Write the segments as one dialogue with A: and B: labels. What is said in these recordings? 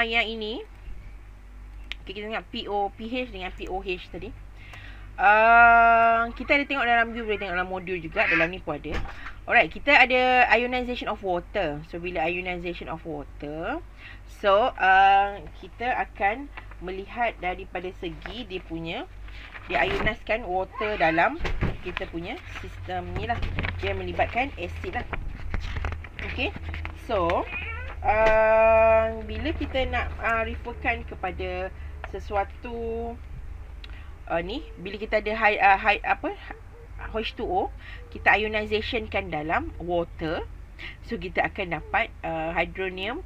A: yang ini, okay, kita tengok POPH dengan POH tadi. Kita ada tengok dalam view, boleh tengok dalam modul juga. Dalam ni pun ada. Alright, kita ada ionization of water. So bila ionization of water, so kita akan melihat daripada segi dia punya, dia ionizkan water dalam kita punya sistem ni lah. Dia melibatkan acid lah. Okay, so bila kita nak referkan kepada sesuatu ni, bila kita ada H2O, kita ionization kan dalam water, so kita akan dapat hydronium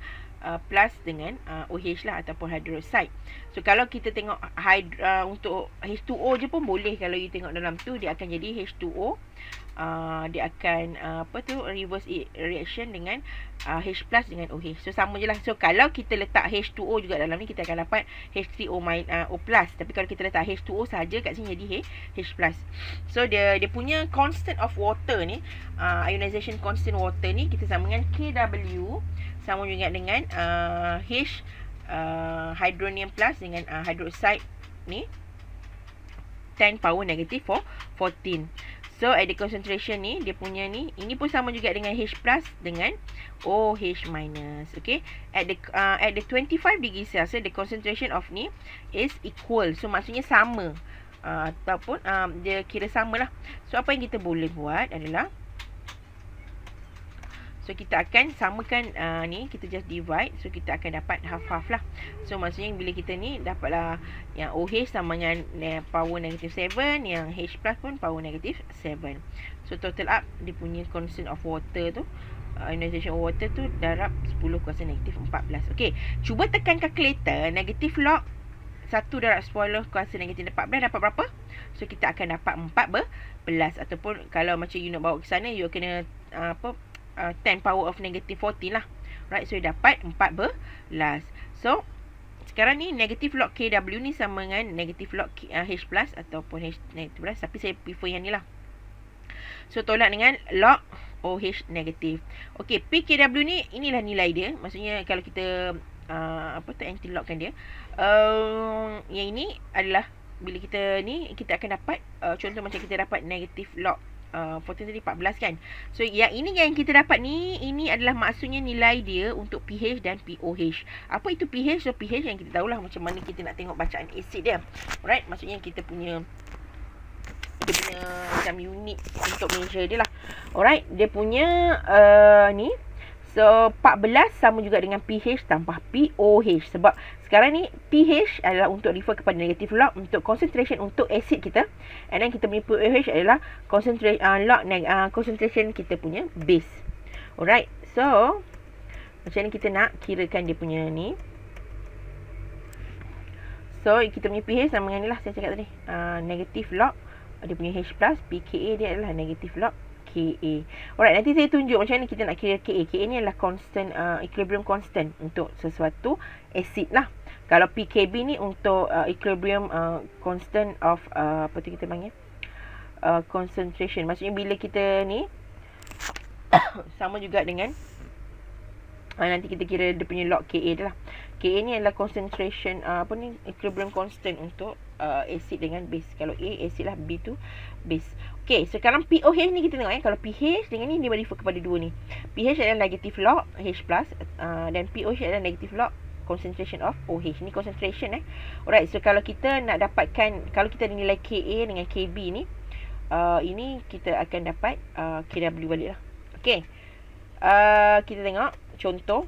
A: plus dengan OH lah, ataupun hydroxide. So kalau kita tengok untuk H2O je pun boleh. Kalau you tengok dalam tu, dia akan jadi H2O, dia akan reverse reaction dengan H plus dengan OH. So sama je lah. So kalau kita letak H2O juga dalam ni, kita akan dapat H3O O plus. Tapi kalau kita letak H2O saja kat sini, jadi H plus. So dia punya constant of water ni, ionization constant water ni, kita sama dengan KW sama juga dengan H hydronium plus dengan hydroxide ni 10 power negative 14. So at the concentration ni, dia punya ni, ini pun sama juga dengan H plus dengan OH minus. Okay, at the 25 degree Celsius, the concentration of ni is equal. So maksudnya sama, ataupun dia kira sama lah. So apa yang kita boleh buat adalah, so kita akan samakan ni, kita just divide. So kita akan dapat half-half lah. So maksudnya bila kita ni dapatlah yang OH sama dengan power negative 7, yang H plus pun power negative 7. So total up dia punya constant of water tu, ionization of water tu darab 10 kuasa negatif 14. Okay, cuba tekan calculator. Negative log 1 darab 10 kuasa negatif 14 dapat berapa? So kita akan dapat 14. Ataupun kalau macam you nak bawa ke sana, you kena 10 power of negative 14 lah. Right, so dapat 14. So sekarang ni negative log KW ni sama dengan negative log H plus ataupun H negative plus, tapi saya prefer yang ni lah. So tolak dengan log OH negative. Okay, PKW ni, inilah nilai dia. Maksudnya kalau kita anti-logkan dia, yang ini adalah bila kita ni, kita akan dapat contoh macam kita dapat negative log 14 tadi 14 kan. So yang ini yang kita dapat ni, ini adalah maksudnya nilai dia untuk pH dan POH. Apa itu pH? So pH yang kita tahulah macam mana kita nak tengok bacaan asid dia. Alright, maksudnya kita punya, dia punya macam unit untuk measure dia lah. Alright, dia punya ni, so 14 sama juga dengan pH tambah POH. Sebab sekarang ni pH adalah untuk refer kepada negative log untuk concentration untuk acid kita, and then kita punya POH adalah concentration kita punya base. Alright, so macam ni kita nak kirakan dia punya ni. So kita punya pH sama dengan ni lah, saya cakap tadi, negative log dia punya H plus, pKa dia adalah negative log KA. Alright, nanti saya tunjuk macam mana kita nak kira KA. KA ni adalah constant, equilibrium constant untuk sesuatu acid lah. Kalau PKB ni untuk equilibrium constant of apa tu kita panggil, concentration. Maksudnya bila kita ni sama juga dengan nanti kita kira dia punya log KA dia lah. KA ni adalah concentration equilibrium constant untuk acid dengan base. Kalau A acid lah, B tu base. Okay, sekarang POH ni kita tengok kalau pH dengan ni dia refer kepada dua ni. pH adalah negative log H plus, dan POH adalah negative log concentration of OH. Ni concentration Alright, so kalau kita nak dapatkan, kalau kita ada nilai KA dengan KB ni, ini kita akan dapat KW balik lah. Okay, kita tengok contoh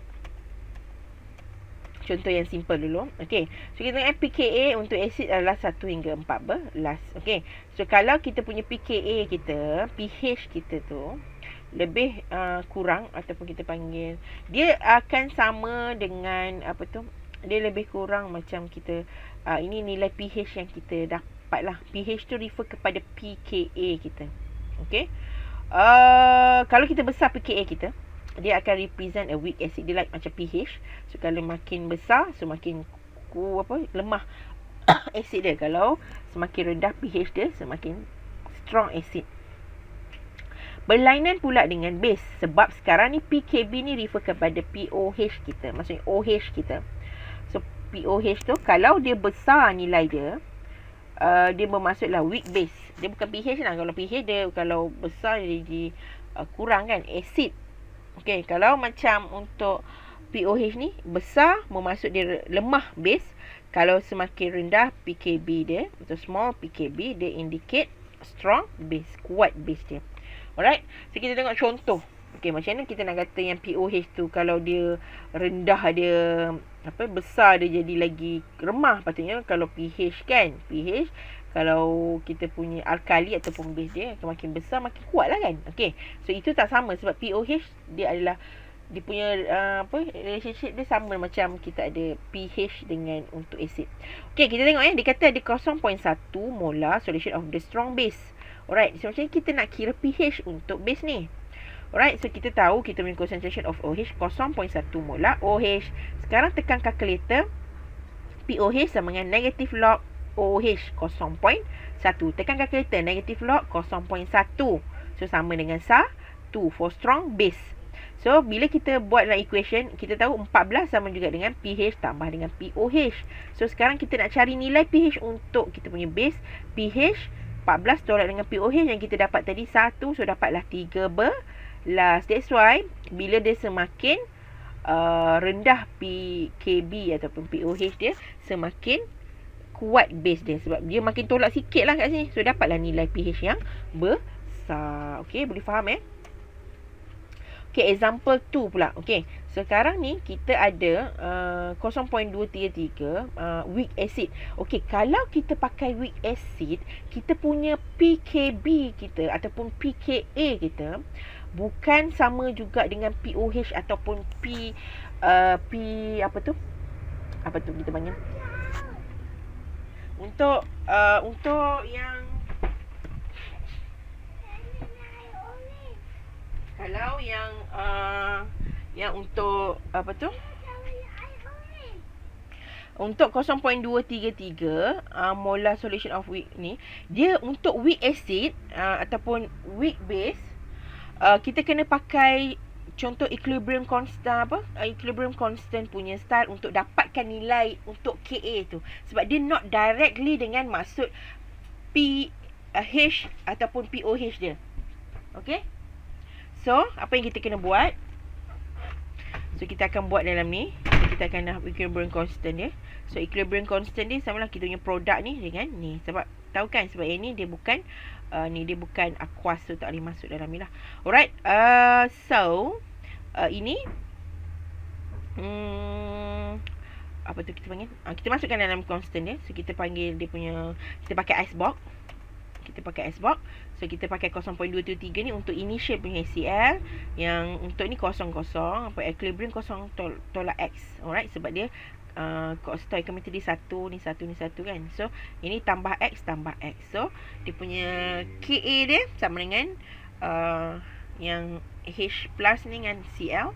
A: yang simple dulu. Okay, so kita tengok pKa untuk acid adalah 1 hingga 14. Okay, so kalau kita punya pKa kita, pH kita tu lebih kurang, ataupun kita panggil dia akan sama dengan apa tu, dia lebih kurang macam kita ini nilai pH yang kita dapat lah. pH tu refer kepada pKa kita. Okay, kalau kita besar pKa kita, dia akan represent a weak acid. Dia like macam pH. So kalau makin besar, so makin lemah acid dia. Kalau semakin rendah pH dia, semakin strong acid. Berlainan pula dengan base. Sebab sekarang ni PKB ni refer kepada POH kita, maksudnya OH kita. POH tu, kalau dia besar nilai dia, dia bermaksudlah weak base. Dia bukan pH lah. Kalau pH dia, kalau besar dia jadi kurang kan, acid. Okay, kalau macam untuk POH ni besar, bermaksud dia lemah base. Kalau semakin rendah PKB dia, atau small PKB, dia indicate strong base, kuat base dia. Alright, so kita tengok contoh. Okay, macam mana kita nak kata yang POH tu, kalau dia rendah dia besar dia jadi lagi remah. Patutnya kalau pH kan, pH kalau kita punya alkali ataupun base dia makin besar makin kuat lah kan. Okay, so itu tak sama sebab POH dia adalah dia punya relationship dia sama macam kita ada pH dengan untuk acid. Okay, kita tengok dia kata ada 0.1 molar solution of the strong base. Alright, so macam ni kita nak kira pH untuk base ni. Alright, so kita tahu kita punya concentration of OH 0.1 molar OH. Sekarang tekan kalkulator. POH sama dengan negative log OH 0.1. Tekan kalkulator, negative log 0.1. So sama dengan 1 for strong base. So bila kita buat dalam equation, kita tahu 14 sama juga dengan pH tambah dengan POH. So sekarang kita nak cari nilai pH untuk kita punya base. pH 14 tolak dengan POH yang kita dapat tadi 1. So dapatlah 13. That's why bila dia semakin rendah PKB ataupun POH dia, semakin kuat base dia. Sebab dia makin tolak sikit lah kat sini. So dapatlah nilai pH yang besar. Okay, boleh faham Okay, example 2 pula. Okay, sekarang ni kita ada 0.233 weak acid. Okay, kalau kita pakai weak acid, kita punya PKB kita ataupun pKa kita bukan sama juga dengan POH ataupun apa tu kita panggil untuk yang kalau yang untuk apa tu untuk 0.233 molar solution of weak ni, dia untuk weak acid ataupun weak base, kita kena pakai contoh equilibrium constant equilibrium constant punya style untuk dapatkan nilai untuk Ka tu. Sebab dia not directly dengan maksud pH ataupun POH dia. Okay, so apa yang kita kena buat? So kita akan buat dalam ni, kita akan dah equilibrium constant dia. So equilibrium constant dia samalah kita punya produk ni dengan ni. Sebab tahu kan, sebab yang ni dia bukan ni dia bukan aqueous, so tak boleh masuk dalam ni lah. Alright, so ini apa tu kita panggil, kita masukkan dalam constant dia. So kita panggil dia punya, kita pakai ice box. So kita pakai 0.233 ni untuk initial punya HCl, yang untuk ni 0, equilibrium 0 tolak X. Alright, sebab dia stoichiometry dia 1 ni 1 kan. So ini tambah X. So dia punya Ka dia sama dengan yang H plus ni dengan Cl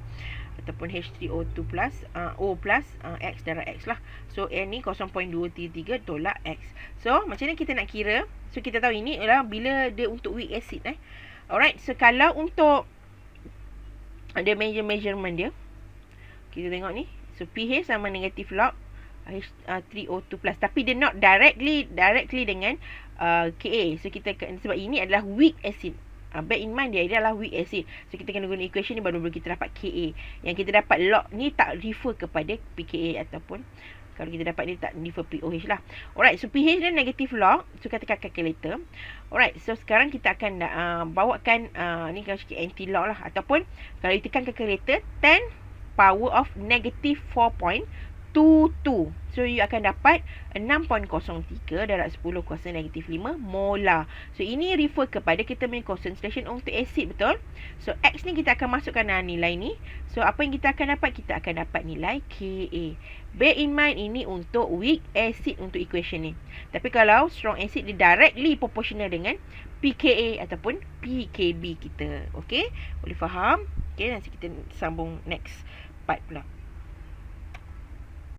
A: ataupun H3O2 plus O plus X darab X lah. So N ni 0.233 tolak X. So macam mana kita nak kira? So kita tahu ini adalah bila dia untuk weak acid. Alright, so kalau untuk ada measurement dia, kita tengok ni. So pH sama negative log H3O2 plus, tapi dia not directly dengan Ka. So kita, sebab ini adalah weak acid, bear in mind dia adalah weak acid. So kita kena guna equation ni baru kita dapat Ka. Yang kita dapat log ni tak refer kepada pKa ataupun kalau kita dapat ni tak refer POH lah. Alright, so pH dia negative log. So kita tekan calculator. Alright, so sekarang kita akan bawakan ni kalau sikit anti-log lah, ataupun kalau ditekan calculator 10 power of negative 4.22. So you akan dapat 6.03 darab 10 kuasa negatif 5 molar. So ini refer kepada kita punya concentration untuk acid, betul? So X ni kita akan masukkan nilai ni. So apa yang kita akan dapat? Kita akan dapat nilai Ka. Bear in mind ini untuk weak acid untuk equation ni. Tapi kalau strong acid dia directly proportional dengan pKa ataupun pKb kita. Okay, boleh faham? Okay, nanti kita sambung next part pula.